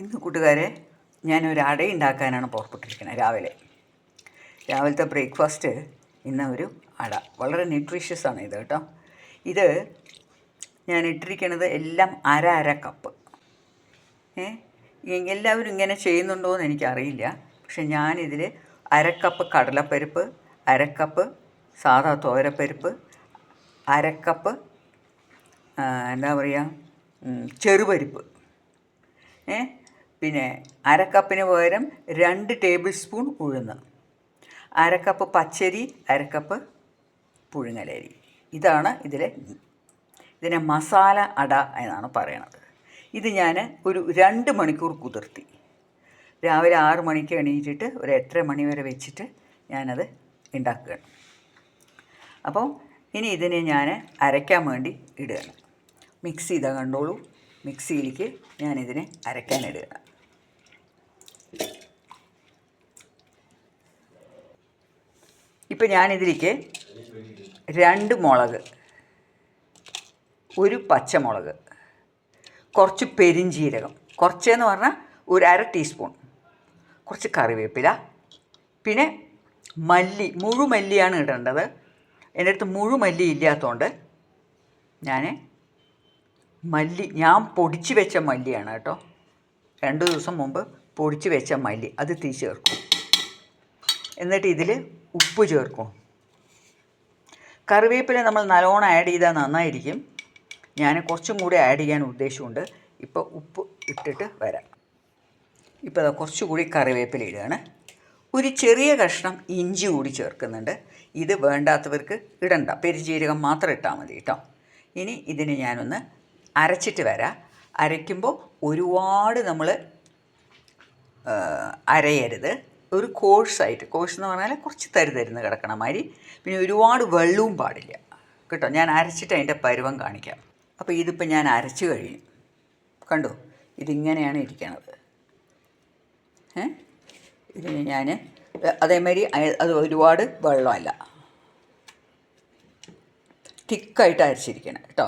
ഇന്ന് കൂട്ടുകാരെ ഞാനൊരു അട ഉണ്ടാക്കാനാണ് പുറപ്പെട്ടിരിക്കുന്നത്. രാവിലത്തെ ബ്രേക്ക്ഫാസ്റ്റ് ഇന്ന് ഒരു അട. വളരെ ന്യൂട്രീഷ്യസ് ആണ് ഇത് കേട്ടോ. ഇത് ഞാൻ ഇട്ടിരിക്കുന്നത് എല്ലാം അര കപ്പ്. എല്ലാവരും ഇങ്ങനെ ചെയ്യുന്നുണ്ടോ എന്ന് എനിക്കറിയില്ല. പക്ഷെ ഞാനിതിൽ അരക്കപ്പ് കടലപ്പരിപ്പ്, അരക്കപ്പ് സാധാ തോരപ്പരിപ്പ്, അരക്കപ്പ് എന്താ പറയുക ചെറുപരിപ്പ്, പിന്നെ അരക്കപ്പിന് പകരം 2 ടേബിൾ സ്പൂൺ ഉഴുന്ന്, അരക്കപ്പ് പച്ചരി, അരക്കപ്പ് പുഴുങ്ങലരി. ഇതാണ് ഇതിനെ മസാല അട എന്നാണ് പറയണത്. ഇത് ഞാൻ ഒരു 2 മണിക്കൂർ കുതിർത്തി. രാവിലെ 6 മണിക്ക് എണീറ്റിട്ട് ഒരു 8:30 മണി വരെ വെച്ചിട്ട് ഞാനത് ഉണ്ടാക്കുകയാണ്. അപ്പോൾ ഇനി ഇതിനെ ഞാൻ അരയ്ക്കാൻ വേണ്ടി ഇടുകയാണ്. മിക്സി ഇതാ കണ്ടോളൂ. മിക്സിയിലേക്ക് ഞാനിതിനെ അരയ്ക്കാനിടുകയാണ്. ഇപ്പം ഞാനിതിലേക്ക് 2 മുളക്, 1 പച്ചമുളക്, കുറച്ച് പെരിഞ്ജീരകം, കുറച്ചെന്ന് പറഞ്ഞാൽ ഒരു 1/2 ടീസ്പൂൺ, കുറച്ച് കറിവേപ്പില, പിന്നെ മല്ലി, മുഴുമല്ലിയാണ് ഇടേണ്ടത്. എൻ്റെ അടുത്ത് മുഴുമല്ലി ഇല്ലാത്തതുകൊണ്ട് ഞാൻ പൊടിച്ച് വെച്ച മല്ലിയാണ് കേട്ടോ. 2 ദിവസം മുമ്പ് പൊടിച്ച് വെച്ച മല്ലി അത് ചേർക്കും. എന്നിട്ട് ഇതിൽ ഉപ്പ് ചേർക്കും. കറിവേപ്പില നമ്മൾ നല്ലോണം ആഡ് ചെയ്താൽ നന്നായിരിക്കും. ഞാൻ കുറച്ചും കൂടി ആഡ് ചെയ്യാൻ ഉദ്ദേശമുണ്ട്. ഇപ്പോൾ ഉപ്പ് ഇട്ടിട്ട് വരാം. ഇപ്പോൾ കുറച്ചുകൂടി കറിവേപ്പില ഇടുകയാണ്. ഒരു ചെറിയ കഷ്ണം ഇഞ്ചി കൂടി ചേർക്കുന്നുണ്ട്. ഇത് വേണ്ടാത്തവർക്ക് ഇടണ്ട, പെരുംജീരകം മാത്രം ഇട്ടാൽ മതി കേട്ടോ. ഇനി ഇതിന് ഞാനൊന്ന് അരച്ചിട്ട് വരാം. അരയ്ക്കുമ്പോൾ ഒരുപാട് നമ്മൾ അരയരുത്. ഒരു കോഴ്സായിട്ട്, കോഴ്സ് എന്ന് പറഞ്ഞാൽ കുറച്ച് തരുന്ന് കിടക്കണ മാതിരി. പിന്നെ ഒരുപാട് വെള്ളവും പാടില്ല കേട്ടോ. ഞാൻ അരച്ചിട്ട് അതിൻ്റെ പരുവം കാണിക്കാം. അപ്പോൾ ഇതിപ്പോൾ ഞാൻ അരച്ച് കഴിയും. കണ്ടോ, ഇതിങ്ങനെയാണ് ഇരിക്കണത്. ഇതിന് ഞാൻ അതേമാതിരി അത് ഒരുപാട് വെള്ളമല്ല, തിക്കായിട്ട് അരച്ചിരിക്കണം കേട്ടോ.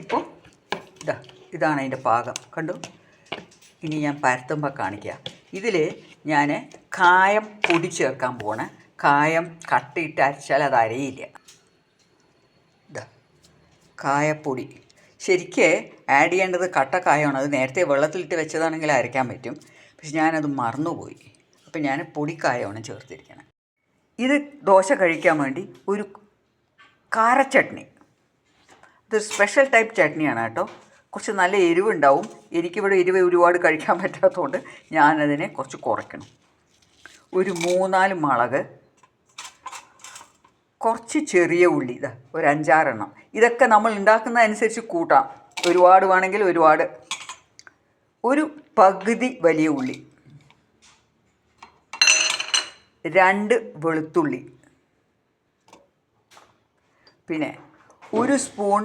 ഇപ്പോൾ ഇതാണ് അതിൻ്റെ പാകം. കണ്ടു. ഇനി ഞാൻ പരത്തുമ്പോൾ കാണിക്കാം. ഇതിൽ ഞാൻ കായം പൊടി ചേർക്കാൻ പോകണേ. കായം കട്ടയിട്ട് അരച്ചാൽ അത് അരയില്ല. കായപ്പൊടി ശരിക്ക് ആഡ് ചെയ്യേണ്ടത് കട്ട കായമാണ്. അത് നേരത്തെ വെള്ളത്തിലിട്ട് വെച്ചതാണെങ്കിൽ അരയ്ക്കാൻ പറ്റും. പക്ഷെ ഞാനത് മറന്നുപോയി. അപ്പം ഞാൻ പൊടിക്കായമാണ് ചേർത്തിരിക്കുന്നത്. ഇത് ദോശ കഴിക്കാൻ വേണ്ടി ഒരു കാരച്ചട്നി, ഇതൊരു സ്പെഷ്യൽ ടൈപ്പ് ചട്നിയാണ് കേട്ടോ. കുറച്ച് നല്ല എരിവുണ്ടാവും. എനിക്കിവിടെ എരിവ് ഒരുപാട് കഴിക്കാൻ പറ്റാത്തതുകൊണ്ട് ഞാനതിനെ കുറച്ച് കുറയ്ക്കണം. ഒരു 3-4 മുളക്, കുറച്ച് ചെറിയ ഉള്ളി, ഒരു 5-6 എണ്ണം. ഇതൊക്കെ നമ്മൾ ഉണ്ടാക്കുന്നതനുസരിച്ച് കൂട്ടാം. ഒരുപാട് വേണമെങ്കിൽ ഒരുപാട്. ഒരു പകുതി വലിയ ഉള്ളി, 2 വെളുത്തുള്ളി, പിന്നെ 1 സ്പൂൺ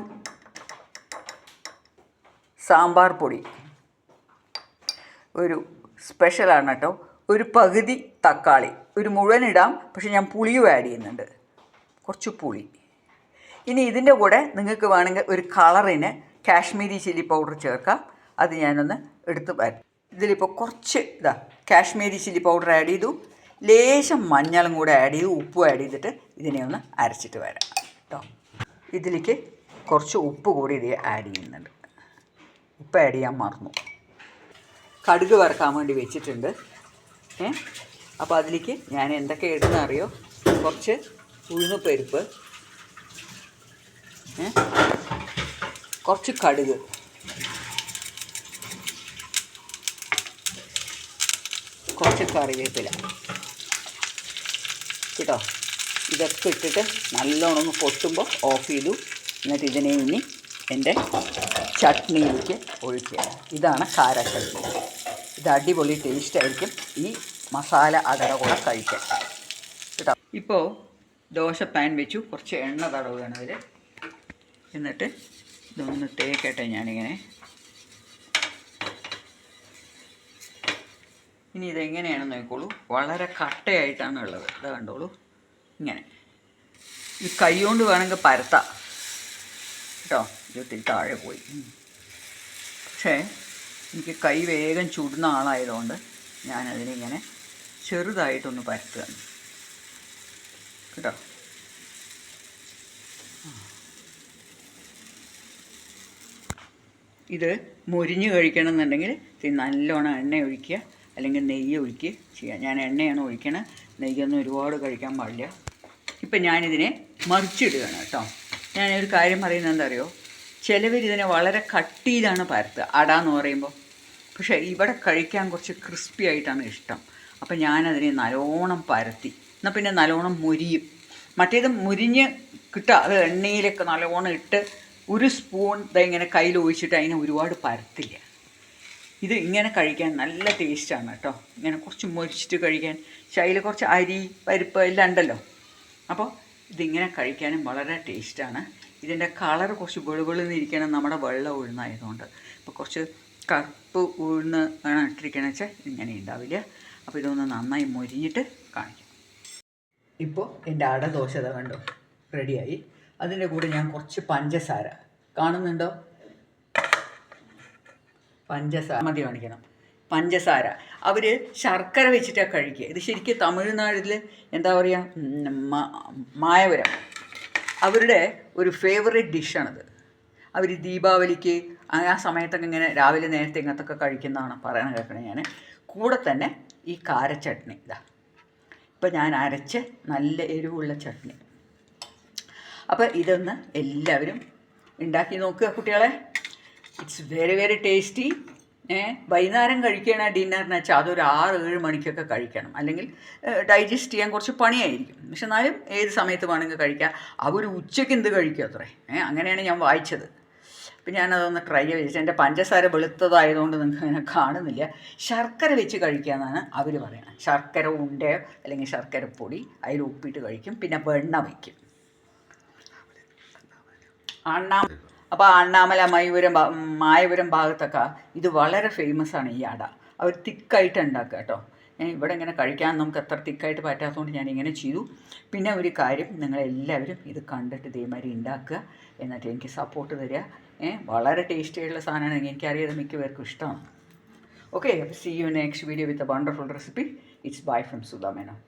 സാമ്പാർ പൊടി, ഒരു സ്പെഷ്യലാണ് കേട്ടോ. ഒരു പകുതി തക്കാളി, ഒരു മുഴുവൻ ഇടാം, പക്ഷെ ഞാൻ പുളിയും ആഡ് ചെയ്യുന്നുണ്ട്, കുറച്ച് പുളി. ഇനി ഇതിൻ്റെ കൂടെ നിങ്ങൾക്ക് വേണമെങ്കിൽ ഒരു കളറിന് കാശ്മീരി ചില്ലി പൗഡർ ചേർക്കാം. അത് ഞാനൊന്ന് എടുത്ത് വരാം. ഇതിലിപ്പോൾ കുറച്ച് കാശ്മീരി ചില്ലി പൗഡർ ആഡ് ചെയ്തു, ലേശം മഞ്ഞളും കൂടെ ആഡ് ചെയ്തു, ഉപ്പും ആഡ് ചെയ്തിട്ട് ഇതിനെ ഒന്ന് അരച്ചിട്ട് വരാം കേട്ടോ. ഇതിലേക്ക് കുറച്ച് ഉപ്പ് കൂടി ഇത് ആഡ് ചെയ്യുന്നുണ്ട്. ഉപ്പ് ആഡ് ചെയ്യാൻ മറന്നു. കടുക് വറുക്കാൻ വേണ്ടി വെച്ചിട്ടുണ്ട്. അപ്പോൾ അതിലേക്ക് ഞാൻ എന്തൊക്കെ ഇടുന്ന അറിയോ? കുറച്ച് ഉഴുന്നുപരിപ്പ്, കുറച്ച് കടുക്, കുറച്ച് കറിവേപ്പില കേട്ടോ. ഇതൊക്കെ ഇട്ടിട്ട് നല്ലോണം ഒന്ന് പൊട്ടുമ്പോൾ ഓഫ് ചെയ്തു. എന്നിട്ട് ഇതിനെ ഇനി എൻ്റെ ചട്നിയിലേക്ക് ഒഴിക്കുക. ഇതാണ് കാര ചട്നി. ഇത് അടിപൊളി ടേസ്റ്റായിരിക്കും ഈ മസാല അടയുടെ കൂടെ കഴിക്കാൻ കേട്ടോ. ഇപ്പോൾ ദോശ പാൻ വെച്ചു, കുറച്ച് എണ്ണ തടവുകയാണ് അതിൽ. എന്നിട്ട് ഇതൊന്ന് തേക്കട്ടെ ഞാനിങ്ങനെ. ഇനി ഇതെങ്ങനെയാണെന്ന് നോക്കിക്കോളൂ. വളരെ കട്ടയായിട്ടാണ് ഉള്ളത്. ഇത് കണ്ടോളൂ, ഇങ്ങനെ. ഈ കൈ കൊണ്ട് വേണമെങ്കിൽ പരത്താം കേട്ടോ. ഇരുപത്തിൽ താഴെ പോയി. പക്ഷേ എനിക്ക് കൈ വേഗം ചുടുന്ന ആളായതുകൊണ്ട് ഞാനതിനിങ്ങനെ ചെറുതായിട്ടൊന്ന് പരത്തുകയാണ് കേട്ടോ. ഇത് മൊരിഞ്ഞ് കഴിക്കണം എന്നുണ്ടെങ്കിൽ നല്ലോണം എണ്ണ ഒഴിക്കുക, അല്ലെങ്കിൽ നെയ്യ് ഒഴിക്കുക ചെയ്യുക. ഞാൻ എണ്ണയാണ് ഒഴിക്കണത്, നെയ്യൊന്നും ഒരുപാട് കഴിക്കാൻ പാടില്ല. ഇപ്പം ഞാനിതിനെ മറിച്ചിടുകയാണ് കേട്ടോ. ഞാനൊരു കാര്യം പറയുന്നത് എന്താ അറിയോ, ചിലവരിതിനെ വളരെ കട്ടിയിലാണ് പരത്തുക അടാന്ന് പറയുമ്പോൾ. പക്ഷേ ഇവിടെ കഴിക്കാൻ കുറച്ച് ക്രിസ്പി ആയിട്ടാണ് ഇഷ്ടം. അപ്പം ഞാനതിനെ നല്ലോണം പരത്തി, എന്നാൽ പിന്നെ നല്ലോണം മൊരിയും. മറ്റേത് മുരിഞ്ഞ് കിട്ടുക, അത് എണ്ണയിലൊക്കെ നല്ലോണം ഇട്ട് ഒരു സ്പൂൺ ഇങ്ങനെ കയ്യിൽ ഒഴിച്ചിട്ട് അതിനെ ഒരുപാട് പരത്തില്ല. ഇത് ഇങ്ങനെ കഴിക്കാൻ നല്ല ടേസ്റ്റാണ് കേട്ടോ. ഇങ്ങനെ കുറച്ച് മൊരിച്ചിട്ട് കഴിക്കാൻ. പക്ഷേ അതിൽ കുറച്ച് അരി പരിപ്പ് എല്ലാം ഉണ്ടല്ലോ. അപ്പോൾ ഇതിങ്ങനെ കഴിക്കാനും വളരെ ടേസ്റ്റാണ്. ഇതിൻ്റെ കളർ കുറച്ച് വെളുവെളുന്നിരിക്കണം, നമ്മുടെ വെള്ളം ഉഴുന്നായതുകൊണ്ട്. ഇപ്പോൾ കുറച്ച് കറുപ്പ് ഉഴുന്ന് വേണം ഇട്ടിരിക്കണമെന്ന് വെച്ചാൽ ഇങ്ങനെ ഉണ്ടാവില്ല. അപ്പോൾ ഇതൊന്ന് നന്നായി മൊരിഞ്ഞിട്ട് കാണിക്കും. ഇപ്പോൾ എൻ്റെ അടദോശ കണ്ടോ റെഡിയായി. അതിൻ്റെ കൂടെ ഞാൻ കുറച്ച് പഞ്ചസാര കാണുന്നുണ്ടോ, പഞ്ചസാര മതി കാണിക്കണം. പഞ്ചസാര അവർ ശർക്കര വെച്ചിട്ടാണ് കഴിക്കുക. ഇത് ശരിക്കും തമിഴ്നാട്ടിൽ എന്താ പറയുക, മായവരം അവരുടെ ഒരു ഫേവറേറ്റ് ഡിഷാണിത്. അവർ ദീപാവലിക്ക് ആ സമയത്തൊക്കെ ഇങ്ങനെ രാവിലെ നേരത്തെ ഇങ്ങനത്തൊക്കെ കഴിക്കുന്നതാണ് പറയണ കേൾക്കണേ ഞാൻ. കൂടെ തന്നെ ഈ കാരച്ചട്നി ഇതാ ഇപ്പം ഞാൻ അരച്ച് നല്ല എരിവുള്ള ചട്നി. അപ്പോൾ ഇതൊന്ന് എല്ലാവരും ഉണ്ടാക്കി നോക്കുക കുട്ടികളെ. It's very very tasty. വൈകുന്നേരം കഴിക്കണ ഡിന്നറിന് വെച്ചാൽ അതൊരു 6-7 മണിക്കൊക്കെ കഴിക്കണം, അല്ലെങ്കിൽ ഡൈജസ്റ്റ് ചെയ്യാൻ കുറച്ച് പണിയായിരിക്കും. പക്ഷെ എന്നാലും ഏത് സമയത്ത് വേണമെങ്കിൽ കഴിക്കാം. അവർ ഉച്ചയ്ക്ക് എന്ത് കഴിക്കും അത്രേ, അങ്ങനെയാണ് ഞാൻ വായിച്ചത്. അപ്പം ഞാനതൊന്ന് ട്രൈ ചെയ്ത്. എൻ്റെ പഞ്ചസാര വെളുത്തതായതുകൊണ്ട് നിങ്ങൾക്ക് അങ്ങനെ കാണുന്നില്ല. ശർക്കര വെച്ച് കഴിക്കാമെന്നാണ് അവർ പറയുന്നത്. ശർക്കര ഉണ്ടയോ അല്ലെങ്കിൽ ശർക്കര പൊടി അതിൽ ഉപ്പിട്ട് കഴിക്കും, പിന്നെ വെണ്ണ വയ്ക്കും. അപ്പോൾ അണ്ണാമല മായപുരം ഭാഗത്തൊക്കെ ഇത് വളരെ ഫേമസ് ആണ് ഈ അട. അവർ തിക്കായിട്ട് ഉണ്ടാക്കുക കേട്ടോ. ഇവിടെ ഇങ്ങനെ കഴിക്കാൻ നമുക്ക് അത്ര തിക്കായിട്ട് പറ്റാത്തതുകൊണ്ട് ഞാനിങ്ങനെ ചെയ്തു. പിന്നെ ഒരു കാര്യം, നിങ്ങളെല്ലാവരും ഇത് കണ്ടിട്ട് ഇതേമാതിരി ഉണ്ടാക്കുക, എന്നിട്ട് എനിക്ക് സപ്പോർട്ട് തരിക. വളരെ ടേസ്റ്റി ആയിട്ടുള്ള സാധനമാണ്, എനിക്കറിയാതെ മിക്ക പേർക്കും ഇഷ്ടമാണ്. Okay, see you next video with a wonderful recipe. It's bye from Sudha Menon.